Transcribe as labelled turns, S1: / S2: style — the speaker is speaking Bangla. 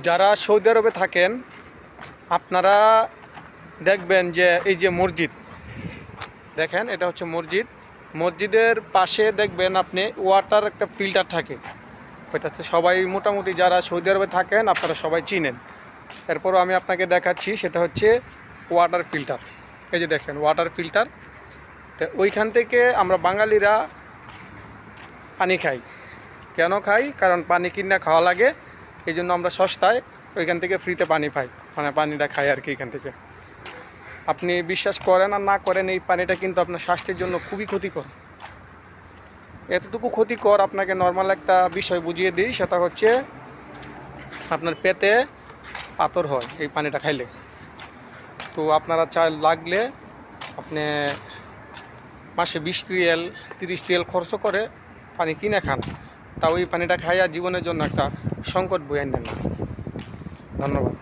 S1: যারা সৌদি আরবে থাকেন আপনারা দেখবেন যে এই যে মসজিদ দেখেন, এটা হচ্ছে মসজিদ। মসজিদের পাশে দেখবেন আপনি ওয়াটার একটা ফিল্টার থাকে। ওইটা হচ্ছে সবাই মোটামুটি যারা সৌদি আরবে থাকেন আপনারা সবাই চিনেন। এরপরও আমি আপনাকে দেখাচ্ছি, সেটা হচ্ছে ওয়াটার ফিল্টার। এই যে দেখেন ওয়াটার ফিল্টার। তো ওইখান থেকে আমরা বাঙালিরা পানি খাই। কেন খাই? কারণ পানি কিনে খাওয়া লাগে, এই জন্য আমরা সস্তায় ওইখান থেকে ফ্রিতে পানি পাই, মানে পানিটা খাই আর কি এখান থেকে। আপনি বিশ্বাস করেন আর না করেন, এই পানিটা কিন্তু আপনার স্বাস্থ্যের জন্য খুবই ক্ষতিকর। এতটুকু ক্ষতিকর আপনাকে নর্মাল একটা বিষয় বুঝিয়ে দিই, সেটা হচ্ছে আপনার পেটে পাথর হয় এই পানিটা খাইলে। তো আপনারা লাগলে আপনি মাসে 20 রিয়াল 30 রিয়াল খরচ করে পানি কিনে খান, তাও এই পানিটা খাইয়া জীবনের জন্য একটা সংকট বয়ে আনেন না। ধন্যবাদ।